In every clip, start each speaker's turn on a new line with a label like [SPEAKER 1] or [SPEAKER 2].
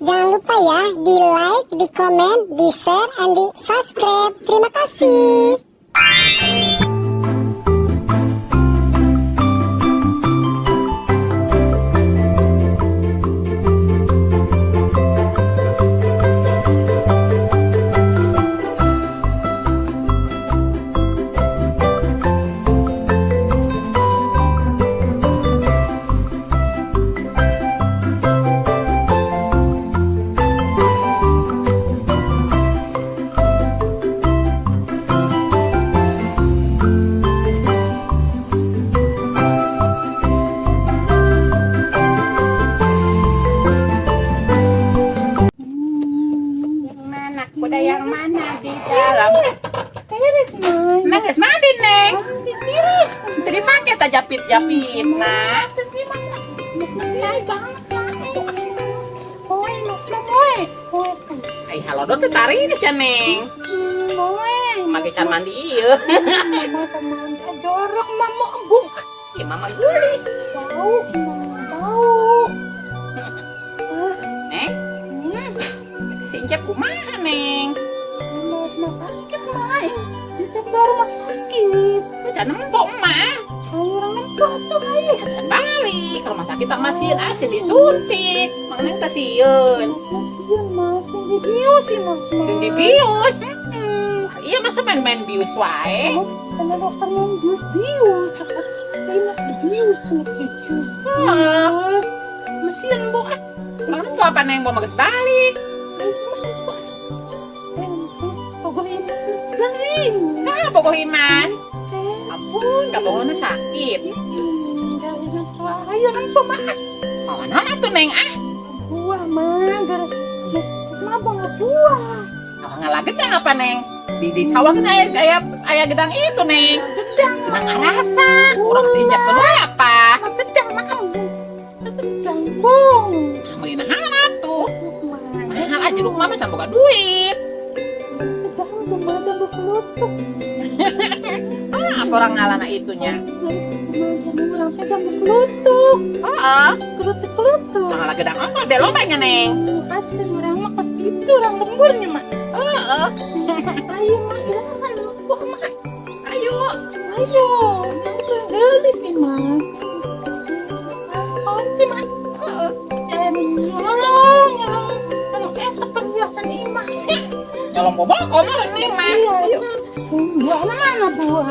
[SPEAKER 1] Jangan lupa ya, di like, di komen, di share, and di subscribe. Terima kasih.
[SPEAKER 2] Kuda yang mana di dalam? Tiris, Mang. Nang geus mandi, Neng. Tiris. Tadi pakai ta japit-japit, nah. Ai halo do teh tari ini sia, Neng. Make can mandi ieu.
[SPEAKER 3] Jorok mama embung.
[SPEAKER 2] Ya mama gulis.
[SPEAKER 3] Bau.
[SPEAKER 2] Neng. Sincap kumaha, Neng?
[SPEAKER 3] Rumah sakit, Mai. Kita rumah sakit.
[SPEAKER 2] Can nempok mah.
[SPEAKER 3] Orang nempok tuh, Mai.
[SPEAKER 2] Can balik. Kalau rumah sakit tak masih asih disuntik. Mana neng tasieun.
[SPEAKER 3] Kasian, Mas. Yang dibius sih, Mas.
[SPEAKER 2] Sing dibius. Iya masa main-main bius wae.
[SPEAKER 3] Karena dokter yang bius. Tapi Mas dibius nih, bius.
[SPEAKER 2] Heeh. Mesin bu. Mana tuh apa neng mau mages balik?
[SPEAKER 3] Pokoknya Mas mesti balik.
[SPEAKER 2] Saya pokoknya mas. Ampun, kabongona sakit.
[SPEAKER 3] Ayo nempok, Mak.
[SPEAKER 2] Mau mana tuh neng ah?
[SPEAKER 3] Buah, Mak. Mas, kenapa nggak buah?
[SPEAKER 2] Apa ngalah gedang apa neng? Di sawah kan ayah gedang itu neng. Gedang rasa. Kurang sinjak kedua apa?
[SPEAKER 3] Gedang, Mak. Gedang, bong.
[SPEAKER 2] Main hal tuh. Mahal aja lu mama can boga duit.
[SPEAKER 3] Gedang belum ada berkelutuk.
[SPEAKER 2] Apa orang ngalana itunya?
[SPEAKER 3] Orang pegang berkelutuk.
[SPEAKER 2] Heeh.
[SPEAKER 3] Kelutuk-kelutuk.
[SPEAKER 2] Ngalah gedang apa? Ada lobanya neng.
[SPEAKER 3] Kacau, orang mah pas gitu, orang lemburnya, Mak.
[SPEAKER 2] Heeh.
[SPEAKER 3] Ayo, Mak. Jangan nempok, Mak.
[SPEAKER 2] Ayo.
[SPEAKER 3] Ayo. Langsung gelis nih, Mas. Apaan sih, Mak? Nyolong. Anak enak perhiasan Ima.
[SPEAKER 2] Nyolong bobo kemarin nih mah.
[SPEAKER 3] Iya. Buah mana buah?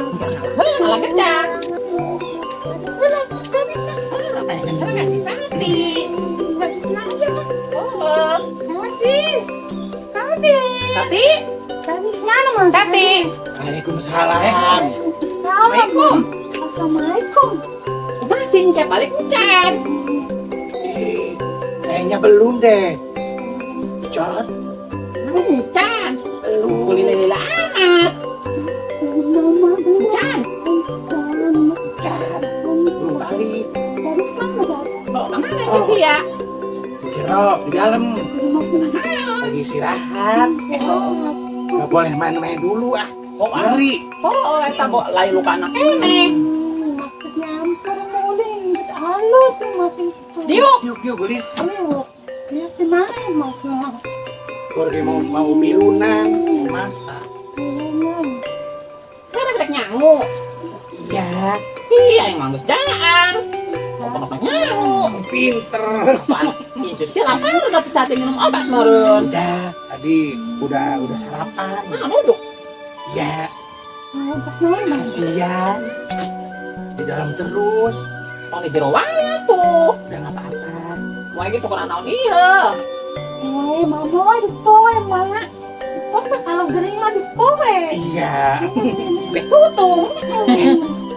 [SPEAKER 2] Ngalah gedang.
[SPEAKER 3] Sana, sana.
[SPEAKER 2] Tanya kan nggak si Santi.
[SPEAKER 3] Gadis aja, Mak.
[SPEAKER 2] Oh.
[SPEAKER 3] Gadis. Gadis.
[SPEAKER 2] Santi.
[SPEAKER 3] Gadis mana, Mas?
[SPEAKER 2] Santi.
[SPEAKER 4] Waalaikumsalam.
[SPEAKER 2] Assalamualaikum.
[SPEAKER 3] Assalamualaikum.
[SPEAKER 2] Masih Cak balik Cak.
[SPEAKER 4] Kayaknya belum deh. Cot,
[SPEAKER 2] Cak.
[SPEAKER 4] belum.
[SPEAKER 2] Kulila amat.
[SPEAKER 3] Mama,
[SPEAKER 2] Cak.
[SPEAKER 4] Cot, belum balik.
[SPEAKER 3] Gadis mana, Gadis?
[SPEAKER 2] Bawa kemana itu sih ya?
[SPEAKER 4] Jerok di dalam.
[SPEAKER 2] Ayo.
[SPEAKER 4] Lagi istirahat. Gak boleh main-main dulu ah.
[SPEAKER 2] Oh,
[SPEAKER 4] Ngeri.
[SPEAKER 2] oh, eta bawa lain luka anak ini.
[SPEAKER 3] Nyampur muling, terus halus sih masih itu.
[SPEAKER 2] Diuk.
[SPEAKER 4] Yuk gelis.
[SPEAKER 3] Ayo, lihat di mana ya, Mas?
[SPEAKER 4] Keluarga mau milunan, mau masak.
[SPEAKER 2] Mana gedek nyamuk?
[SPEAKER 4] Iya,
[SPEAKER 2] Iya, yang manggus daang. Apa nyamuk?
[SPEAKER 4] pinter.
[SPEAKER 2] Itu sih apa udah tuh saat minum obat meren.
[SPEAKER 4] Udah, tadi udah sarapan.
[SPEAKER 2] Nah, duduk.
[SPEAKER 4] Ya,
[SPEAKER 3] Mas,
[SPEAKER 4] kasihan. Di dalam terus.
[SPEAKER 2] Oh, di jero wae tuh.
[SPEAKER 4] Udah nggak apa-apa.
[SPEAKER 2] Wae gitu kan naon dia.
[SPEAKER 3] mama dipoe, Mak. Dipoe kalau gering mah dipoe.
[SPEAKER 4] Iya.
[SPEAKER 2] Bek tutung.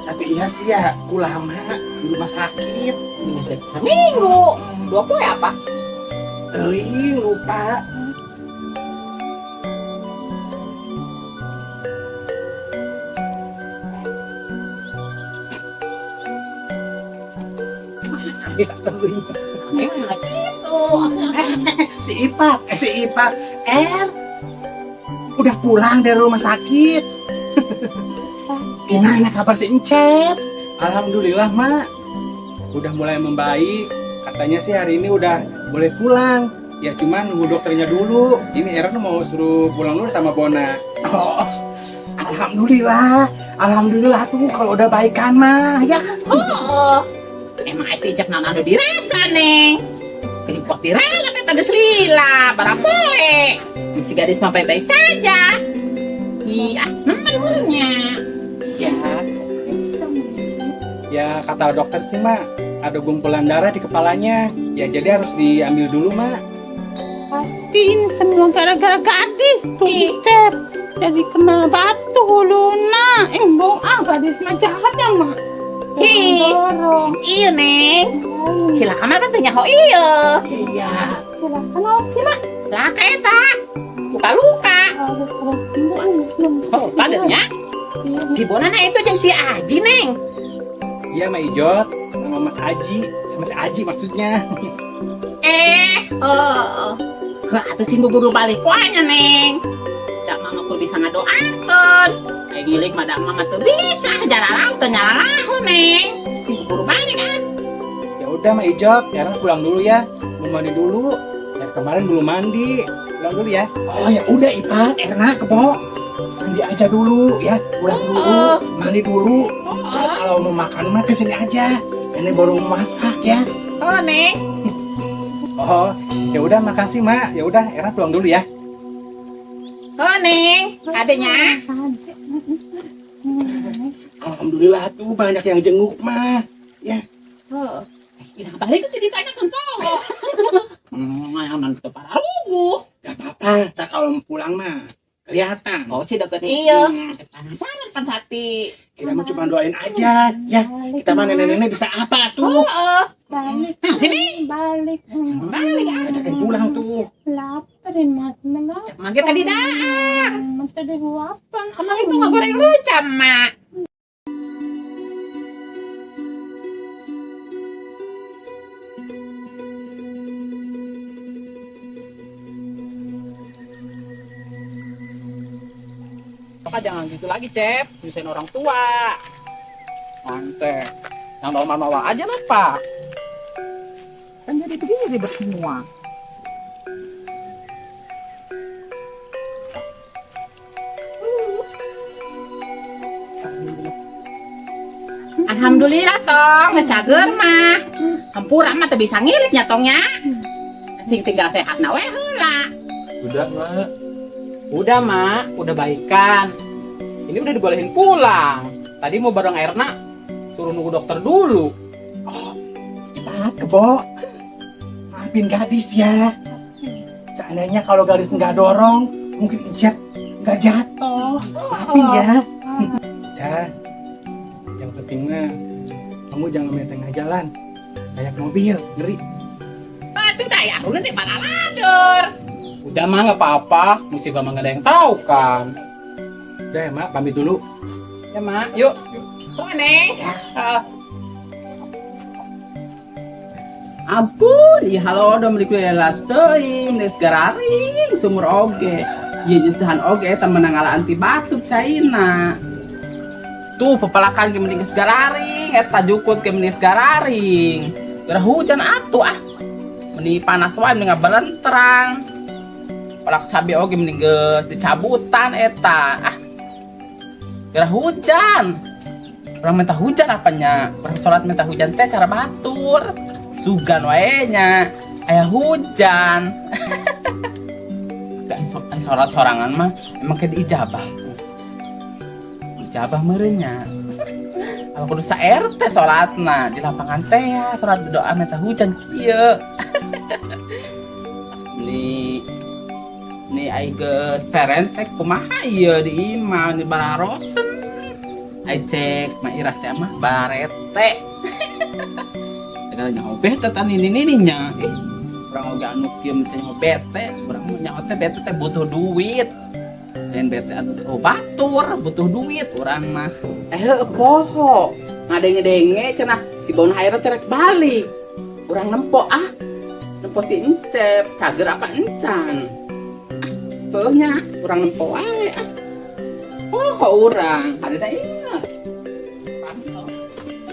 [SPEAKER 4] Tapi iya sih ya, aku lama di rumah sakit.
[SPEAKER 2] Ini teh seminggu. 20 apa?
[SPEAKER 4] Teuing lupa. Bisa teuing.
[SPEAKER 2] Enggak gitu.
[SPEAKER 4] Si Ipa, udah pulang dari rumah sakit. Gimana kabar si Encep? Alhamdulillah mak, udah mulai membaik. Katanya sih hari ini udah boleh pulang. Ya cuman nunggu dokternya dulu. Ini Aaron mau suruh pulang dulu sama Bona. Oh, alhamdulillah. Alhamdulillah tuh kalau udah baikan mah ya.
[SPEAKER 2] Oh, emang si Jack nana anu dirasa neng. Keripot dirawat eta geus lila, barang poe. Si gadis mah baik-baik saja. Iya, nemen urnya.
[SPEAKER 4] Ya, ya kata dokter sih mak, ada gumpulan darah di kepalanya. Ya jadi harus diambil dulu mak.
[SPEAKER 3] Pasti ini semua gara-gara gadis tuh Cep. Jadi kena batu Luna. Bong gadis mah jahat ya mak.
[SPEAKER 2] Dorong. Iya neng. Silakan mah tanya ho iya.
[SPEAKER 4] Iya.
[SPEAKER 3] Silakan oh sih mak.
[SPEAKER 2] Laka eta. Luka-luka. Oh, padanya. Di bonana itu jeung si Aji neng.
[SPEAKER 4] Iya mak Ijot, sama Mas Aji, sama si Aji maksudnya.
[SPEAKER 2] Atuh sing buru balik kuanya neng. Dak mama kur bisa ngadoakeun. Kayak giling mah dak mama tuh bisa jalalang teu nyalalahu neng. Sing buru balik kan.
[SPEAKER 4] Ya udah mak Ijot, Aaron pulang dulu ya. Mau mandi dulu. Ya kemarin belum mandi. Pulang dulu ya. Oh ya udah Ipat, Erna kebo. Mandi aja dulu ya. Pulang dulu, mandi dulu. Kalau mau makan mah kesini aja. Ini baru masak ya.
[SPEAKER 2] Oh neng.
[SPEAKER 4] Oh, ya udah makasih mak. Ya udah, Erna pulang dulu ya.
[SPEAKER 2] Oh neng, adanya.
[SPEAKER 4] Alhamdulillah tuh banyak yang jenguk mah. Ya.
[SPEAKER 2] Oh, kita balik ke ditanyakan tuh. Ngayanan ke para rugu.
[SPEAKER 4] Gak apa-apa. Ntar kalau mau pulang mah kelihatan.
[SPEAKER 2] Oh si deket iya. Penasaran pan sati.
[SPEAKER 4] Kita mau cuma doain aja. Ya. Kita mah nenek-nenek bisa apa tuh?
[SPEAKER 3] Balik.
[SPEAKER 2] Nah, sini.
[SPEAKER 3] Balik.
[SPEAKER 2] Balik ah.
[SPEAKER 4] Ajakin pulang tuh.
[SPEAKER 3] Laparin mas melap.
[SPEAKER 2] Manggil tadi dah.
[SPEAKER 3] Mas tadi gua apa?
[SPEAKER 2] Emang itu nggak goreng lucam mak. Maka jangan gitu lagi Cep, nyusahin orang tua. Santai, yang normal-normal aja lah Pak. Kan jadi begini ribet semua. Alhamdulillah tong, ngecager mah. Hampura mah teu bisa ngiritnya tongnya. Sing tinggal sehat na we heula.
[SPEAKER 5] Udah mak. Udah mak, udah baikan. Ini udah dibolehin pulang. Tadi mau bareng Erna, suruh nunggu dokter dulu.
[SPEAKER 4] Oh, Ipat kebo. Maafin gadis ya. Seandainya kalau gadis nggak dorong, mungkin Ijat nggak jatuh. Maafin ya. Ya. Yang penting mah, kamu jangan main tengah jalan. Kayak mobil, ngeri.
[SPEAKER 2] Itu dah ya, lu nanti malah ladur.
[SPEAKER 5] Udah mah nggak apa-apa, musibah mah nggak ada yang tahu kan.
[SPEAKER 4] Udah ya mak, pamit dulu.
[SPEAKER 5] Ya mak, yuk.
[SPEAKER 2] Tuh neng.
[SPEAKER 6] Ampun, ya halo udah beli kue teuing geus gararing sumur oge. Ieu jesahan oge eta menang ala anti batuk caina. Tuh pepalakan ge mending geus gararing, eta jukut ge mending geus gararing. Gerah hujan atuh ah. Mending panas wae mending ngabalentrang. Palak cabe oge mending geus dicabutan eta. Ah. Gerah hujan. Orang minta hujan apanya? Orang sholat minta hujan teh cara batur. Sugan wae nya aya hujan. Gak sholat sorangan mah emang kayak diijabah. Ijabah merenya. Kalau kudu sa RT sholatna di lapangan teh ya sholat doa minta hujan kieu. Ni ai geus perentek kumaha ieu di imah di bararosen. Ai cek mah irah teh mah barete. Segala nyaho bete tan ini nya. Urang oge anu kieu teh nyaho bete, urang mah nyaho teh bete teh butuh duit. Lain bete atuh batur, butuh duit urang mah. Poho. Ngadenge-denge cenah si Bona Haira teh rek balik. Urang nempo ah. Nempo si Encep, cager apa encan. Peuhnya urang nempo wae ah. Poho urang, hadena inget.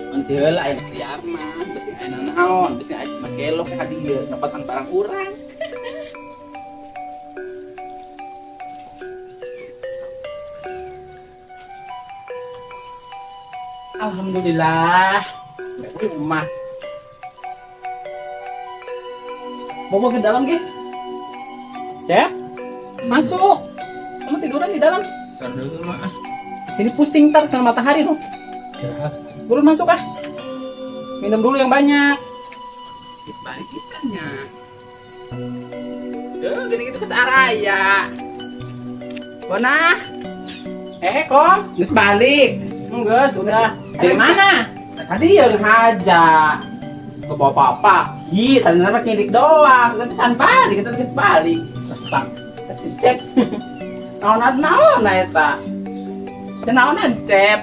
[SPEAKER 6] Manci heula aya liar mah, beusi aya naon, beusi aya makelok ka dieu, nepatan barang urang.
[SPEAKER 5] Alhamdulillah. Di rumah. Mau ke dalam, Gi? Cep? Masuk. Kamu tiduran di dalam.
[SPEAKER 6] Ntar dulu mah.
[SPEAKER 5] Sini pusing ntar kena matahari loh. Turun masuk ah. Minum dulu yang banyak.
[SPEAKER 6] Balik kitanya. Gini gitu ke Saraya. Bona,
[SPEAKER 5] Kom.
[SPEAKER 6] geus balik.
[SPEAKER 5] Enggak, sudah. Dari mana?
[SPEAKER 6] Tadi ya haja. Ke bawa papa. Ih, tadi nama ngidik doang. Kan balik, kita geus balik.
[SPEAKER 5] Kesak.
[SPEAKER 6] Kasih cep. Naon eta. Naon cep.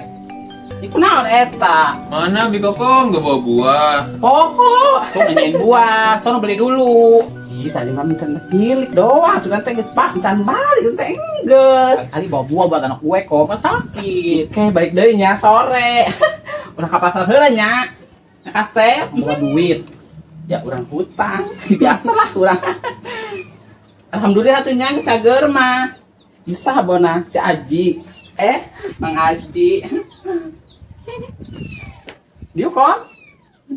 [SPEAKER 6] Iku naon eta.
[SPEAKER 7] Mana Bikoko nggak bawa buah?
[SPEAKER 5] Oh, so nanyain buah, sono beli dulu.
[SPEAKER 6] Ih, tadi mah minta milik doang. Sudah teh geus can balik teh geus.
[SPEAKER 5] Kali bawa buah buat anak gue kok, pas sakit.
[SPEAKER 6] Oke, balik deui nya sore. Udah ka pasar heula nya. Kasep.
[SPEAKER 5] Bawa duit.
[SPEAKER 6] Ya urang hutang. Biasalah urang. Alhamdulillah tuh nya geus cager mah. Bisa bona si Aji. Mang Aji.
[SPEAKER 5] Dia kok?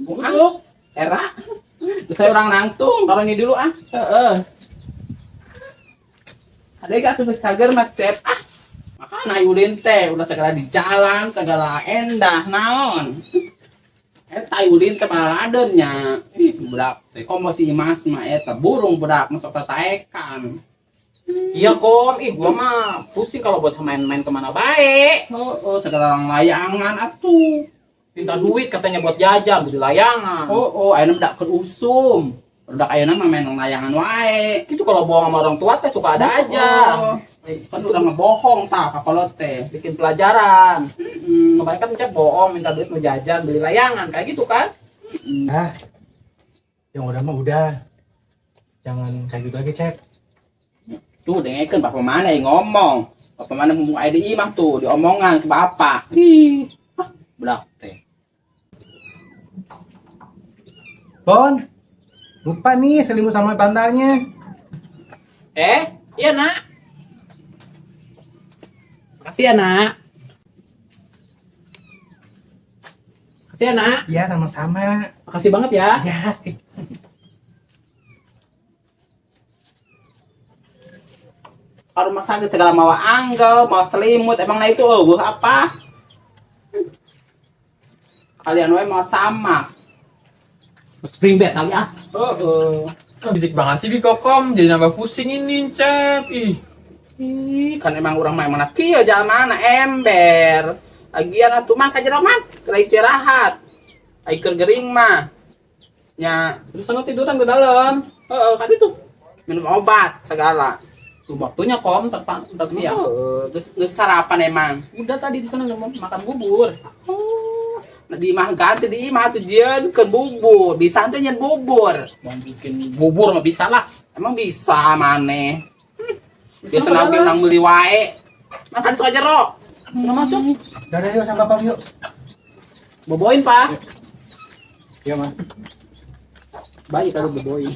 [SPEAKER 6] Bukan. Era. Terus saya orang nangtung.
[SPEAKER 5] Taruh ini dulu ah.
[SPEAKER 6] Heeh. Ada gak tuh cager mah cep. Makan ayulin teh udah segala di jalan, segala endah naon. Eta ayulin teh baladeunnya. Ih, budak teh komo si Mas mah eta burung budak masuk tataekan.
[SPEAKER 5] Iya Kom, gua mah pusing kalau buat main-main kemana baik.
[SPEAKER 6] Oh, segala layangan atuh.
[SPEAKER 5] Minta duit katanya buat jajan, beli layangan.
[SPEAKER 6] Ayeuna budak kerusum. Budak ayeuna mah main layangan wae.
[SPEAKER 5] Itu kalau bohong sama orang tua teh suka ada aja.
[SPEAKER 6] Kan udah ngebohong tah kalau teh.
[SPEAKER 5] Bikin pelajaran. Kemarin kan Cep bohong, minta duit mau jajan, beli layangan, kayak gitu kan?
[SPEAKER 4] Yang udah mah udah. Jangan kayak gitu lagi, Cep.
[SPEAKER 6] Tuh dengekeun bapak mana yang ngomong. Bapak mana ngomong aya di imah tuh, diomongan ke bapak. Ih, budak teh.
[SPEAKER 4] Bon, lupa nih selimut sama bantalnya.
[SPEAKER 5] Iya nak. Makasih ya nak. Makasih ya nak.
[SPEAKER 4] Ya sama-sama.
[SPEAKER 5] Makasih banget ya.
[SPEAKER 4] Ya.
[SPEAKER 6] Kalau rumah sakit segala mau anggel, mau selimut, emang nah itu apa? Kalian wae mau sama.
[SPEAKER 5] Spring bed kali ah.
[SPEAKER 7] Bisik banget sih Bikokom, jadi nambah pusing ini Cep. Ih,
[SPEAKER 6] Kan emang orang main mana kieu jalan mana ember. Lagian atuh man ka jero man, kena istirahat. Ai keur gering mah. Nya,
[SPEAKER 5] Terus sana tiduran ke dalam.
[SPEAKER 6] kan itu minum obat segala.
[SPEAKER 5] Tuh waktunya Kom, ntar siang.
[SPEAKER 6] Terus sarapan emang.
[SPEAKER 5] Udah tadi di sana makan bubur.
[SPEAKER 6] Nah, di imah ganti di imah tuh jeun ke bubur, bisa teh nyen bubur.
[SPEAKER 5] Mau bikin bubur mah bisa lah.
[SPEAKER 6] Emang bisa maneh. Biasa
[SPEAKER 5] Sana
[SPEAKER 6] lagi orang beli wae. Makan itu aja ro.
[SPEAKER 5] Sana masuk.
[SPEAKER 4] Udah yuk sama Bapak yuk.
[SPEAKER 5] Boboin Pak.
[SPEAKER 4] Iya, Mas.
[SPEAKER 5] Baik kalau boboin.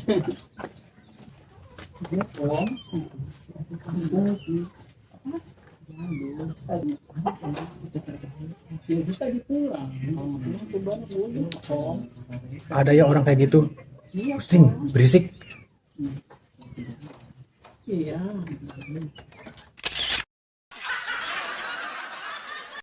[SPEAKER 5] Bisa dipulang.
[SPEAKER 4] Ada ya orang kayak gitu. Pusing, berisik.
[SPEAKER 5] Iya.